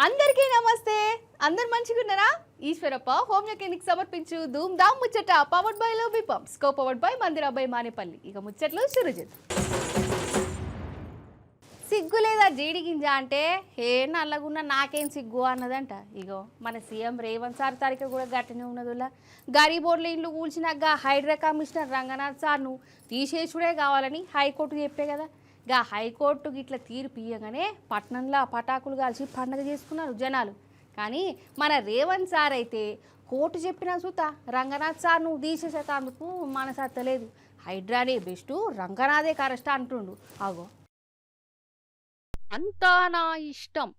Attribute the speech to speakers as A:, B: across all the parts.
A: అందరికీ నమస్తే. అందరు మంచిగున్నారా? ఈశ్వరప్ప హోమ్ మెకానిక్ సమర్పించు ధూమ్ ధామ్ ముచ్చట powered by love pumps co powered by Mandirabai Manepalli. ఇక ముచ్చట్లు షురు చేద్దాం. సిగ్గు లేదా జీడి గింజ అంటే ఏ నల్లగున్న నాకేం సిగ్గు అన్నదంట. ఇగో మన సీఎం రేవంత్ సార్ తారీఖు కూడా గట్టనే ఉన్నదిలా. గరీబోర్ల ఇండ్లు కూల్చినాక హైడ్రా కమిషనర్ రంగనాథ్ సార్ను తీసేసుడే కావాలని హైకోర్టు చెప్పే కదా. గా హైకోర్టు ఇట్లా తీర్పు ఇయ్యగానే పట్నంలో పటాకులు కాల్చి పండగ చేసుకున్నారు జనాలు. కానీ మన రేవంత్ సార్ అయితే కోర్టు చెప్పిన సుత రంగనాథ్ సార్ నువ్వు తీసేసేందుకు మనసత్తలేదు. హైడ్రానే బెస్టు, రంగనాథే కరెస్ట్ అంటుండు. అగో అంతా నా ఇష్టం,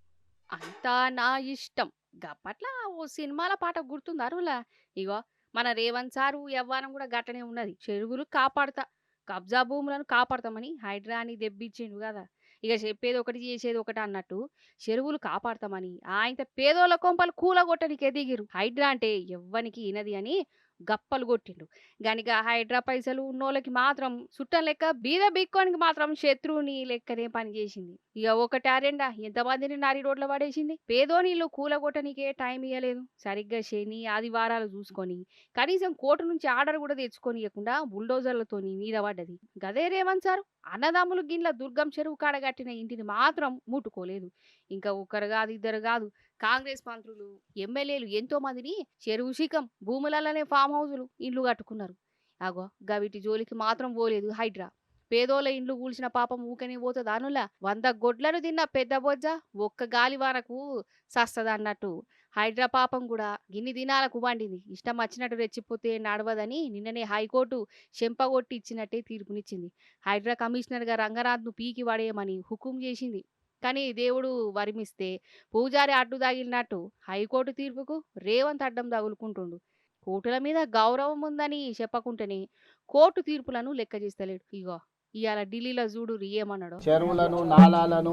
A: అంతా నా ఇష్టం గప్పట్ల ఓ సినిమాల పాట గుర్తుందా అరులా? ఇగో మన రేవంత్ సారు యవ్వానం కూడా గట్టనే ఉన్నది. చెరువులు కాపాడుతా, కబ్జా భూములను కాపాడతామని హైడ్రాని దెబ్బిచ్చిండు కదా. ఇక చెప్పేది ఒకటి చేసేది ఒకటి అన్నట్టు చెరువులు కాపాడతామని ఆయన పేదోళ్ళ కొంపలు కూలగొట్టనికి ఎదిగిరు. హైడ్రా అంటే ఎవ్వనికి ఇనది అని గప్పలు కొట్టిండు. గనిక హైడ్రా పైసలు ఉన్నోళ్ళకి మాత్రం చుట్టం లెక్క, బీద బిక్కోనికి మాత్రం శత్రువుని లెక్కనే పనిచేసింది. ఇక ఒకటి రెండా ఎంతమందిని నారి రోడ్ల పడేసింది. పేదోనీళ్ళు కూలగొట్టనికే టైం ఇవ్వలేదు. సరిగ్గా శని ఆదివారాలు చూసుకొని కనీసం కోర్టు నుంచి ఆర్డర్ కూడా తెచ్చుకొని ఇవ్వకుండా బుల్డోజర్లతోని మీద పడ్డది. గదే రేవంత్ సారు అన్నదమ్ములు గిట్ల దుర్గం చెరువు కాడగట్టిన ఇంటిని మాత్రం ముట్టుకోలేదు. ఇంకా ఒకరు కాదు ఇద్దరు కాదు, కాంగ్రెస్ మంత్రులు ఎమ్మెల్యేలు ఎంతో మందిని చెరువు శిఖం భూములలోనే ఫామ్ హౌజులు ఇండ్లు కట్టుకున్నారు. అగో గవిటి జోలికి మాత్రం పోలేదు హైడ్రా. పేదోళ్ళ ఇండ్లు కూల్చిన పాపం ఊకనే పోతుంది అనులా. 100 గొడ్లను తిన్న పెద్ద బొజ్జ ఒక్క గాలివానకు సస్తదన్నట్టు హైడ్రా పాపం కూడా గిన్ని దినాలకు వండింది. ఇష్టం వచ్చినట్టు రెచ్చిపోతే నడవదని నిన్ననే హైకోర్టు చెంపగొట్టి ఇచ్చినట్టే తీర్పునిచ్చింది. హైడ్రా కమిషనర్గా రంగనాథ్ను పీకి పడేయమని హుకుం చేసింది. కానీ దేవుడు వరిమిస్తే పూజారి అడ్డు తగిలినట్టు హైకోర్టు తీర్పుకు రేవంత్ అడ్డం తగులుకుంటుండు. కోర్టుల మీద గౌరవం ఉందని చెప్పకుంటేనే కోర్టు తీర్పులను లెక్క చేస్తలేడు. ఇగో ఇవాళ ఢిల్లీలో చూడు ఏమన్నాడు.
B: చెరువులను, నాలాలను,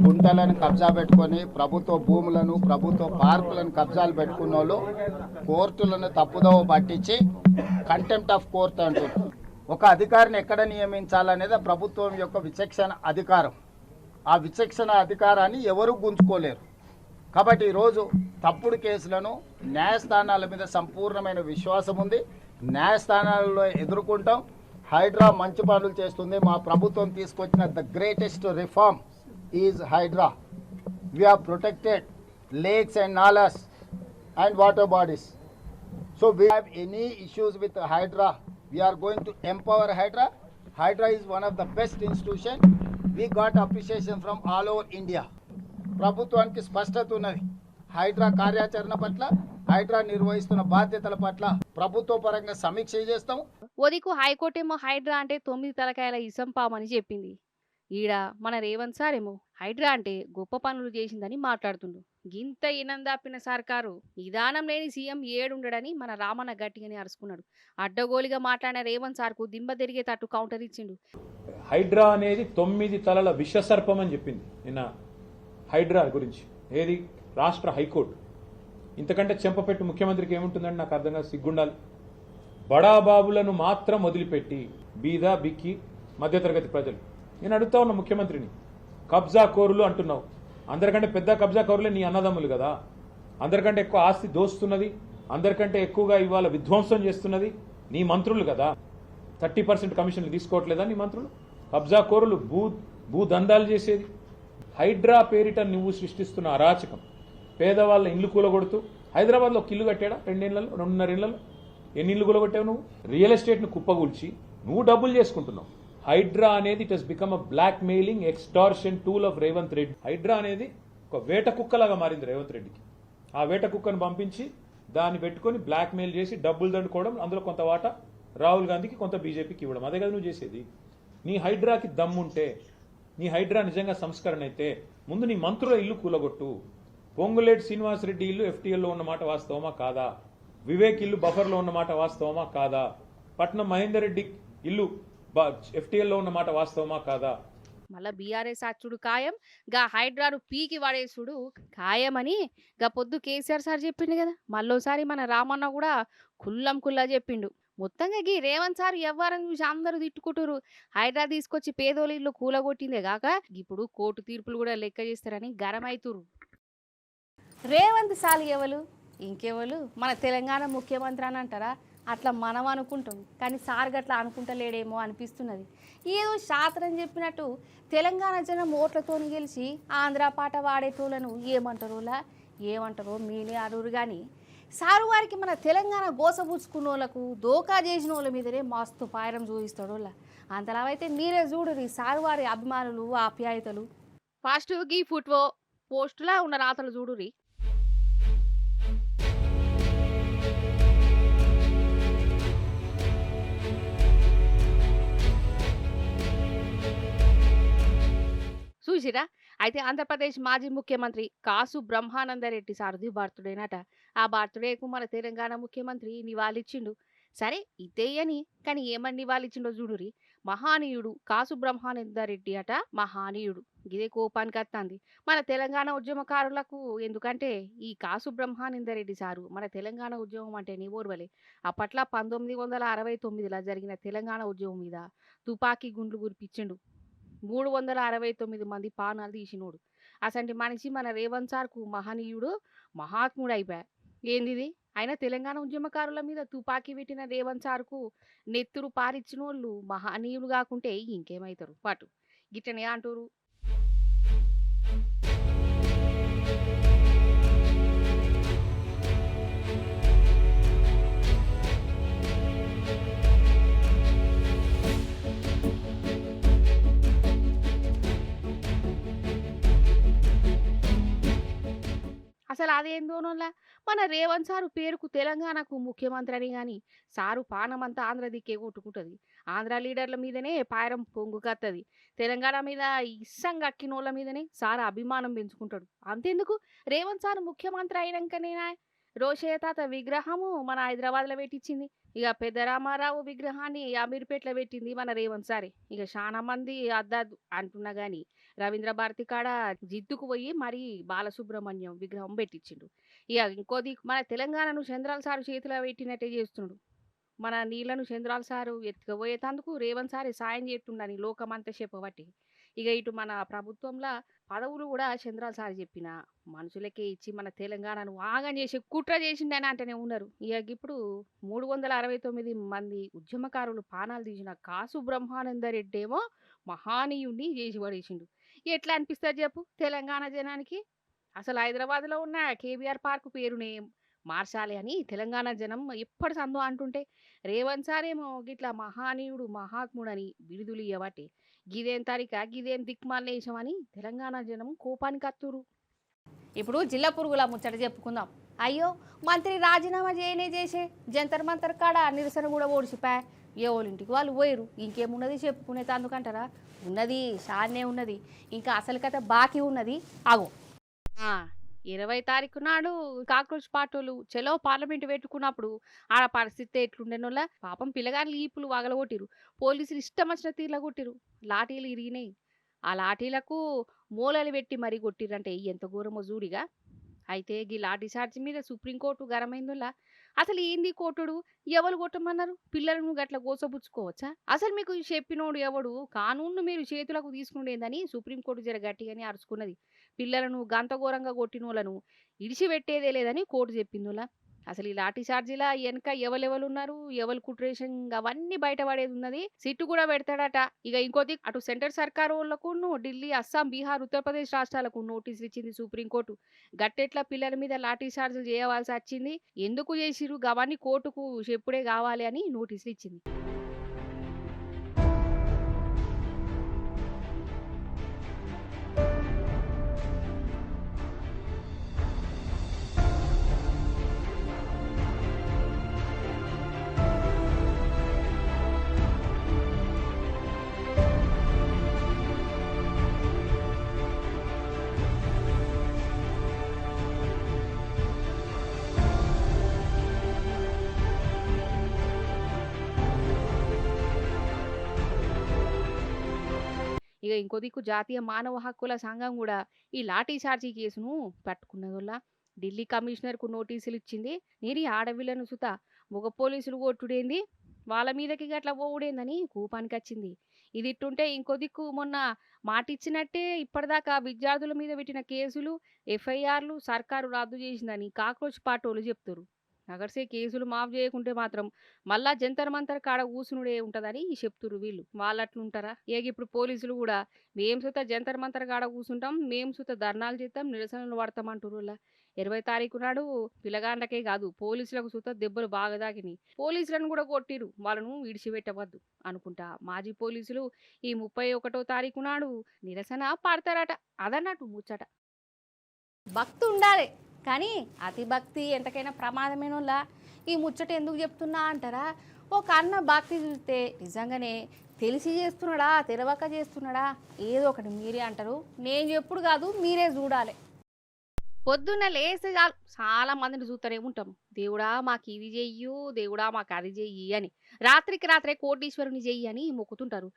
B: గుంటలను కబ్జా పెట్టుకొని ప్రభుత్వ భూములను, ప్రభుత్వ పార్కులను కబ్జాలు పెట్టుకున్న వాళ్ళు కోర్టులను తప్పుదోవ పట్టించి కంటెంప్ట్ ఆఫ్ కోర్ట్ అంటారు. ఒక అధికారిని ఎక్కడ నియమించాలనేది ప్రభుత్వం యొక్క విచక్షణ అధికారం. ఆ విచక్షణ అధికారాన్ని ఎవరు గుంజుకోలేరు. కాబట్టి ఈరోజు తప్పుడు కేసులను న్యాయస్థానాల మీద సంపూర్ణమైన విశ్వాసం ఉంది. న్యాయస్థానాలలో ఎదుర్కొంటాం. హైడ్రా మంచి పనులు చేస్తుంది. మా ప్రభుత్వం తీసుకొచ్చిన the greatest reform is HYDRAA. We have protected lakes and nalas and water bodies. So we have any issues with HYDRAA. We are going to empower Hydra. Hydra is one of the best institution. We got appreciation from all over India. ప్రభుత్వానికి స్పష్టత ఉన్నది. హైడ్రా కార్యాచరణ పట్ల, హైడ్రా నిర్వహిస్తున్న బాధ్యతల పట్ల ప్రభుత్వ పరంగా సమీక్ష చేస్తాం.
A: ఓదికు హైకోర్టు ఏమో హైడ్రా అంటే 9 తలకాయల ఇసంపామని చెప్పింది. ఈడ మన రేవంత్ సార్ ఏమో హైడ్రా అంటే గొప్ప పనులు చేసిందని మాట్లాడుతుండు. గింత ఇనందాపిన సర్కారు నిదానం లేని సీఎం ఏడుండడని మన రామన్న గట్టిగానే అరుచుకున్నాడు. అడ్డగోలిగా మాట్లాడిన రేవంత్ సార్కు దింబ తిరిగేటట్టు కౌంటర్ ఇచ్చిండు.
C: హైడ్రా అనేది 9 తలల విషసర్పం అని చెప్పింది నిన్న హైడ్రా గురించి. ఏది రాష్ట్ర హైకోర్టు. ఇంతకంటే చెంపపెట్టు ముఖ్యమంత్రికి ఏముంటుందని నాకు అర్థం కాదు. సిగ్గుండాలి. బడాబాబులను మాత్రం వదిలిపెట్టి బీద బిక్కి మధ్యతరగతి ప్రజలు. నేను అడుగుతా ఉన్న ముఖ్యమంత్రిని, కబ్జా కోరులు అంటున్నావు. అందరికంటే పెద్ద కబ్జా కోరులే నీ అన్నదమ్ములు కదా. అందరికంటే ఎక్కువ ఆస్తి దోస్తున్నది, అందరికంటే ఎక్కువగా ఇవాళ విధ్వంసం చేస్తున్నది నీ మంత్రులు కదా. 30% కమిషన్లు తీసుకోవట్లేదా నీ మంత్రులు? కబ్జా కోరులు, భూదందాలు చేసేది. హైడ్రా పేరిట నువ్వు సృష్టిస్తున్న అరాచకం, పేదవాళ్ళ ఇల్లు కూలగొడుతూ. హైదరాబాద్లో ఒక ఇల్లు కట్టాడా 2 ఏళ్లలో, 2.5 ఏళ్లలో? ఎన్ని ఇల్లు కూలగొట్టావు నువ్వు? రియల్ ఎస్టేట్ను కుప్పగూల్చి నువ్వు డబ్బులు చేసుకుంటున్నావు. హైడ్రా అనేది it has become a blackmailing extortion tool of Revanth Reddy. HYDRAA అనేది ఒక వేట కుక్కలాగా మారింది రేవంత్ రెడ్డికి. ఆ వేట కుక్కను పంపించి దాన్ని పెట్టుకొని బ్లాక్ మెయిల్ చేసి డబ్బులు దండుకోవడం, అందులో కొంత వాటా రాహుల్ గాంధీకి, కొంత బీజేపీకి ఇవ్వడం. అదే కదా నువ్వు చేసేది. నీ హైడ్రాకి దమ్ముంటే, నీ హైడ్రా నిజంగా సంస్కరణ అయితే ముందు నీ మంత్రుల ఇల్లు కూలగొట్టు. పొంగులేటి శ్రీనివాసరెడ్డి ఇల్లు ఎఫ్టీఎల్లో ఉన్నమాట వాస్తవమా కాదా? వివేక్ ఇల్లు బఫర్లో ఉన్నమాట వాస్తవమా కాదా? పట్నం మహేందర్ రెడ్డి ఇల్లు ఎఫ్టీఎల్లో ఉన్నమాట వాస్తవమా కాదా?
A: మళ్ళా బీఆర్ఎస్ అచ్చుడు ఖాయం, గా హైడ్రాను పీకి వాడేసుడు ఖాయమని గా పొద్దు కేసీఆర్ సార్ చెప్పిండు కదా. మళ్ళోసారి మన రామన్న కూడా కుల్లా చెప్పిండు. మొత్తంగా గీ రేవంత్ సార్ ఎవ్వరని చూసి అందరూ తిట్టుకుంటురు. హైడ్రా తీసుకొచ్చి పేదోళ్ళ ఇల్లు కూలగొట్టిందే కాక ఇప్పుడు కోర్టు తీర్పులు కూడా లెక్క చేస్తారని గరం అవుతురు. రేవంత్ సాలి ఎవరు ఇంకెవరు మన తెలంగాణ ముఖ్యమంత్రి అని అంటారా? అట్లా మనం అనుకుంటాం కానీ సార్ గట్లా అనుకుంటలేడేమో అనిపిస్తున్నది. ఏదో శాస్త్రం చెప్పినట్టు తెలంగాణ జనం ఓట్లతో గెలిచి ఆంధ్ర పాట వాడేటోళ్ళను ఏమంటారో మీనే అడుగురు. కానీ సారు వారికి మన తెలంగాణ గోసపుచ్చుకున్న వాళ్ళకు దోకా చేసిన వాళ్ళ మీదనే మస్తు పాయరం చూపిస్తాడు. అంతలా అయితే మీరే చూడరు సారు వారి అభిమానులు ఆప్యాయతలు. ఫస్ట్ గీ ఫుట్వో పోస్టులా ఉన్న రాతలు చూడురి. చూసిరా? అయితే ఆంధ్రప్రదేశ్ మాజీ ముఖ్యమంత్రి కాసు బ్రహ్మానందరెడ్డి సారథి బర్త్డేనట. ఆ బర్త్డేకు మన తెలంగాణ ముఖ్యమంత్రి నివాళిచ్చిండు. సరే ఇదేయని కానీ ఏమని నివాళిచ్చిండో చూడురి. మహానీయుడు కాసు బ్రహ్మానందరెడ్డి అట మహానీయుడు. ఇదే కోపానికి వస్తుంది మన తెలంగాణ ఉద్యమకారులకు. ఎందుకంటే ఈ కాసు బ్రహ్మానందరెడ్డి సారు మన తెలంగాణ ఉద్యమం అంటే ఓర్వలే. అప్పట్లో 1969లో జరిగిన తెలంగాణ ఉద్యమం మీద తుపాకీ గుండ్లు గురిపించిండు. 369 మంది పానాలు తీసినోడు. అసంటి మనిషి మన రేవంత్ సార్కు మహనీయుడు మహాత్ముడు అయిపోయా. ఏందిది? ఆయన తెలంగాణ ఉద్యమకారుల మీద తుపాకీ పెట్టిన రేవంత్ సార్కు నెత్తురు పారిచ్చినోళ్ళు మహనీయులు కాకుంటే ఇంకేమైతారు పాటు. గిట్టనే అంటారు. అసలు అదేందోనోలా మన రేవంత్ సారు పేరుకు తెలంగాణకు ముఖ్యమంత్రి అని గాని సారు పానమంతా ఆంధ్ర దిక్కే కొట్టుకుంటది. ఆంధ్ర లీడర్ల మీదనే పాయరం పొంగుకత్తది. తెలంగాణ మీద ఇస్సంగా అక్కినోళ్ళ మీదనే సారు అభిమానం పెంచుకుంటాడు. అంతెందుకు రేవంత్ సారు ముఖ్యమంత్రి అయినాకనేనా రోషయ్య తాత విగ్రహము మన హైదరాబాద్లో పెట్టించింది. ఇక పెద్ద రామారావు విగ్రహాన్ని అమీర్పేటలో పెట్టింది మన రేవంత్ సారే. ఇక చాలా మంది అద్దద్దు అంటున్నా గాని రవీంద్ర భారతి కాడ జిద్దుకు పోయి మరి బాలసుబ్రహ్మణ్యం విగ్రహం పెట్టించిండు. ఇక ఇంకోది మన తెలంగాణను చంద్రాల సారు చేతిలో పెట్టినట్టే చేస్తుండు. మన నీళ్లను చంద్రాల సారు ఎత్తుకుపోయేటందుకు రేవంత్ సారే సాయం చేస్తుండని లోకమంతా చెప్పబట్టి ఇక ఇటు మన ప్రభుత్వంలో పదవులు కూడా చంద్రాల సార్ చెప్పిన మనుషులకే ఇచ్చి మన తెలంగాణను ఆగం చేసి కుట్ర చేసిండని అంటనే ఉన్నారు. ఇక ఇప్పుడు 369 మంది ఉద్యమకారులు పానాలు తీసిన కాసు బ్రహ్మానందరెడ్డి ఏమో మహానీయుణ్ణి చేసి పడేసిండు. ఎట్లా అనిపిస్తుంది చెప్పు తెలంగాణ జనానికి? అసలు హైదరాబాద్లో ఉన్న కేబీఆర్ పార్క్ పేరునే మార్చాలి అని తెలంగాణ జనం ఎప్పటి సందో అంటుంటే రేవంత్ సార్ ఏమో గిట్లా మహానీయుడు మహాత్ముడు అని బిరుదులు ఇవ్వబట్టి గిదేం తారీఖ గిదేం దిక్మాలేశమని తెలంగాణ జనం కోపానికి అత్తురు. ఇప్పుడు జిల్లా పురుగుల ముచ్చట చెప్పుకుందాం. అయ్యో మంత్రి రాజీనామా చేసే జంతర్ మంతర్ కాడ నిరసన కూడా ఓడిచిపా. ఏ వాళ్ళింటికి వాళ్ళు పోయిరు. ఇంకేమున్నది చెప్పుకునేది అందుకంటారా? ఉన్నది షాన్నే ఉన్నది. ఇంకా అసలు కథ బాకీ ఉన్నది. ఆగో 20 తారీఖు నాడు కాక్రోచ్ పార్టీలు చెలో పార్లమెంట్ పెట్టుకున్నప్పుడు ఆడ పరిస్థితి ఎట్లుండేనోళ్ళ పాపం పిల్లగాని ఈపులు వగలగొట్టిరు. పోలీసులు ఇష్టం వచ్చిన తీర్ల కొట్టిరు. లాఠీలు ఇరిగినాయి. ఆ లాఠీలకు మూలలు పెట్టి మరీ కొట్టిరంటే ఎంత ఘోరమో జూడిగా. అయితే గీ లాఠీ చార్జ్ మీద సుప్రీంకోర్టు గరమైందోలా. అసలు ఏంది కొట్టుడు? ఎవరు కొట్టమన్నారు? పిల్లలను గట్ల గోసపుచ్చుకోవచ్చా? అసలు మీకు చెప్పినోడు ఎవడు? కానూన్ను మీరు చేతులకు తీసుకుండేందని సుప్రీంకోర్టు జర గట్టిగానే అరుచుకున్నది. పిల్లలను గంతఘోరంగా కొట్టినోళ్ళను ఇడిచిపెట్టేదే లేదని కోర్టు చెప్పిందోలా. అసలు ఈ లాఠీ చార్జీలా వెనక ఎవరెవరున్నారు, ఎవరు కుట్రేషన్ అవన్నీ బయటపడేది ఉన్నది. సిట్టు కూడా పెడతాడట. ఇక ఇంకోటి అటు సెంటర్ సర్కారు వాళ్ళకు ఢిల్లీ, అస్సాం, బీహార్, ఉత్తరప్రదేశ్ రాష్ట్రాలకు నోటీసులు ఇచ్చింది సుప్రీంకోర్టు. గట్టెట్ల పిల్లల మీద లాఠీ చార్జీలు చేయవలసి వచ్చింది, ఎందుకు చేసిరు గవన్నీ కోర్టుకు చెప్పుడే కావాలి అని నోటీసులు ఇచ్చింది. ఇక ఇంకో దిక్కు జాతీయ మానవ హక్కుల సంఘం కూడా ఈ లాఠీ చార్జీ కేసును పట్టుకున్నదోలా. ఢిల్లీ కమిషనర్కు నోటీసులు ఇచ్చింది. నేను ఆడవిలను సుత మగ పోలీసులు కొట్టుడేంది, వాళ్ళ మీదకి గట్లా పోవుడేందని కూపానికి వచ్చింది. ఇది ఇట్టుంటే ఇంకో దిక్కు మొన్న మాటిచ్చినట్టే ఇప్పటిదాకా విద్యార్థుల మీద పెట్టిన కేసులు, ఎఫ్ఐఆర్లు సర్కారు రద్దు చేసిందని కాక్రోచ్ పార్టోళ్ళు చెప్తురు. అగర్సే కేసులు మాఫ్ చేయకుంటే మాత్రం మళ్ళా జంతర్ మంతర్ కాడ కూసునుడే ఉంటదని చెప్తురు వీళ్ళు. వాళ్ళట్లుంటారా? ఇప్పుడు పోలీసులు కూడా మేము సుత జంతర్ మంతర్ కాడ కూసుంటాం, మేము సుత ధర్నాలు చేస్తాం, నిరసనలు పడతాం అంటురులా. 20 తారీఖు నాడు పిల్లగాండ్లకే కాదు పోలీసులకు సుత దెబ్బలు బాగా తాకినాయి. పోలీసులను కూడా కొట్టిరు, వాళ్ళను విడిచిపెట్టవద్దు అనుకుంటా. మాజీ పోలీసులు ఈ 31వ తారీఖు నాడు నిరసన పడతారట. అదన్నట్టు ముచ్చట. భక్తి ఉండాలి కానీ అతి భక్తి ఎంతకైనా ప్రమాదమేనోలా. ఈ ముచ్చట ఎందుకు చెప్తున్నా అంటారా? ఒక అన్న భక్తి చూస్తే నిజంగానే తెలిసి చేస్తున్నాడా తెలవక చేస్తున్నాడా ఏదో ఒకటి మీరే అంటారు. నేను చెప్పుడు కాదు, మీరే చూడాలి. పొద్దున్న లేస్తే చాలు చాలా మందిని చూస్తూనే ఉంటాం. దేవుడా మాకు ఇది చెయ్యు, దేవుడా మాకు అది చెయ్యి అని. రాత్రికి రాత్రే కోటీశ్వరుని చెయ్యి అని మొక్కుతుంటారు.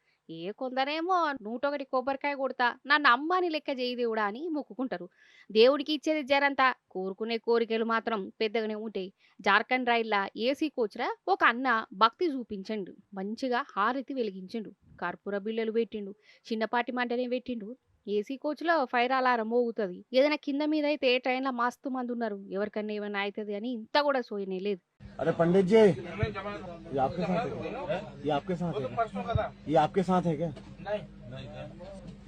A: కొందరేమో 101 కొబ్బరికాయ కొడతా నన్ను అమ్మాని లెక్క చేయి దేవుడా అని మొక్కుకుంటారు. దేవుడికి ఇచ్చేది జరంతా, కోరుకునే కోరికలు మాత్రం పెద్దగానే ఉంటాయి. జార్ఖండ్ రైల్లా ఏసీ కోచ్రా ఒక అన్న భక్తి చూపించండు. మంచిగా హారతి వెలిగించండు, కర్పూర బిళ్ళలు పెట్టిండు, చిన్నపాటి మంటనే పెట్టిండు. ఏసీ కోచ్లో ఫైర్ అలారం మోగుతుంది. ఏదైనా కింద మీద అయితే ట్రైన్లో మస్తు మంది ఉన్నారు, ఎవరికన్నా ఏమైనా అవుతుంది అని ఇంత కూడా సోయనే లేదు.
D: अरे पंडित जी, ये आपके साथ है? ये आपके साथ है? ये आपके साथ है क्या?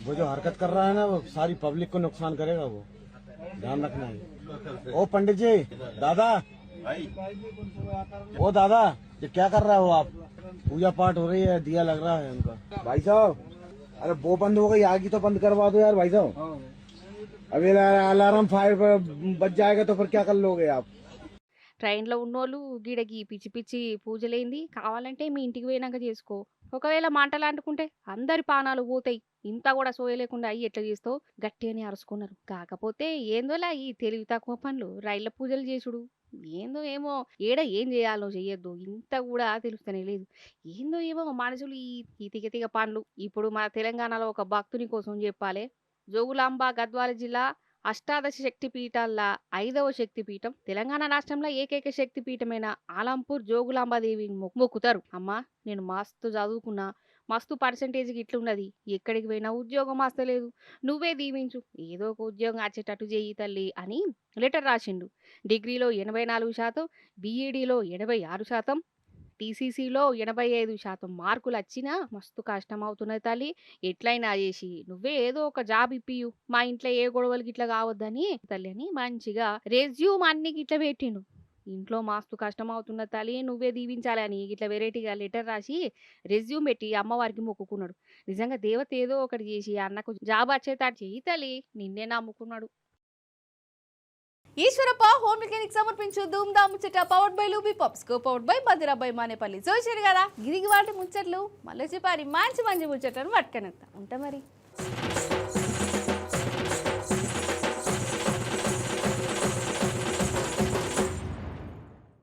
D: वो जो हरकत कर रहा है ना, वो सारी पब्लिक को नुकसान करेगा, वो ध्यान रखना है। ओ पंडित जी, दादा, ओ दादा, ये क्या कर रहे हो आप? पूजा पाठ हो रही है, दिया लग रहा है उनका।
E: भाई साहब, अरे वो बंद हो गई, आगे तो बंद करवा दो यार भाई साहब। अभी अलार्म फायर बज जाएगा तो फिर क्या कर लोगे आप?
A: ట్రైన్లో ఉన్నోళ్ళు గిడగి పిచ్చి పిచ్చి పూజలేంది కావాలంటే మీ ఇంటికి పోయినాక చేసుకో. ఒకవేళ మంటలు అంటుకుంటే అందరి పానాలు పోతాయి. ఇంత కూడా సోయలేకుండా అయ్యి ఎట్లా చేస్తావు గట్టి అని అరుచుకున్నారు. కాకపోతే ఏందోలా ఈ తెలివి తక్కువ పనులు, రైళ్ల పూజలు చేసుడు ఏందో ఏమో. ఏం చేయాలో చెయ్యొద్దు ఇంత కూడా తెలుస్తూనే లేదు. ఏందో ఏమో మనుషులు ఈ తిగ పనులు. ఇప్పుడు మన తెలంగాణలో ఒక భక్తుని కోసం చెప్పాలి. జోగులాంబ గద్వాల జిల్లా అష్టాదశ శక్తి పీఠాల్లో 5వ శక్తిపీఠం, తెలంగాణ రాష్ట్రంలో ఏకైక శక్తిపీఠమైన ఆలంపూర్ జోగులాంబాదేవిని మొక్కుతారు. అమ్మా నేను మస్తు చదువుకున్నా, మస్తు పర్సంటేజ్కి ఇట్లున్నది, ఎక్కడికి పోయినా ఉద్యోగం వస్తలేదు, నువ్వే దీవించు, ఏదో ఒక ఉద్యోగం వచ్చేటట్టు చెయ్యి తల్లి అని లెటర్ రాసిండు. డిగ్రీలో 84%, బీఈడీలో 86%, టీసీసీలో 85% మార్కులు వచ్చినా మస్తు కష్టం అవుతున్నది తల్లి. ఎట్లయినా చేసి నువ్వే ఏదో ఒక జాబ్ ఇప్పియు, మా ఇంట్లో ఏ గొడవలకి ఇట్లా కావద్దని తల్లి అని మంచిగా రెజ్యూమ్ అన్ని ఇట్లా పెట్టిండు. ఇంట్లో మస్తు కష్టం అవుతున్నది తల్లి, నువ్వే దీవించాలి అని ఇట్లా వెరైటీగా లెటర్ రాసి రెజ్యూమ్ పెట్టి అమ్మవారికి మొక్కుకున్నాడు. నిజంగా దేవత ఏదో ఒకటి చేసి అన్నకు జాబ్ వచ్చేటట్టు చెయ్యి తల్లి, నిన్నే నమ్ముకున్నాడు. ఈశ్వరప్ప హోమ్ మెకానిక్ సమర్పించు ధూమ్ ధామ్ ముచ్చట powered by Lubi pumps co powered by Madhurabai Manepalli. చూసారు కదా గిరిగి వాటి ముచ్చట్లు. మళ్ళీ చెప్పారి మంచి ముచ్చట్లను పట్టుకనేస్తా ఉంటా మరి.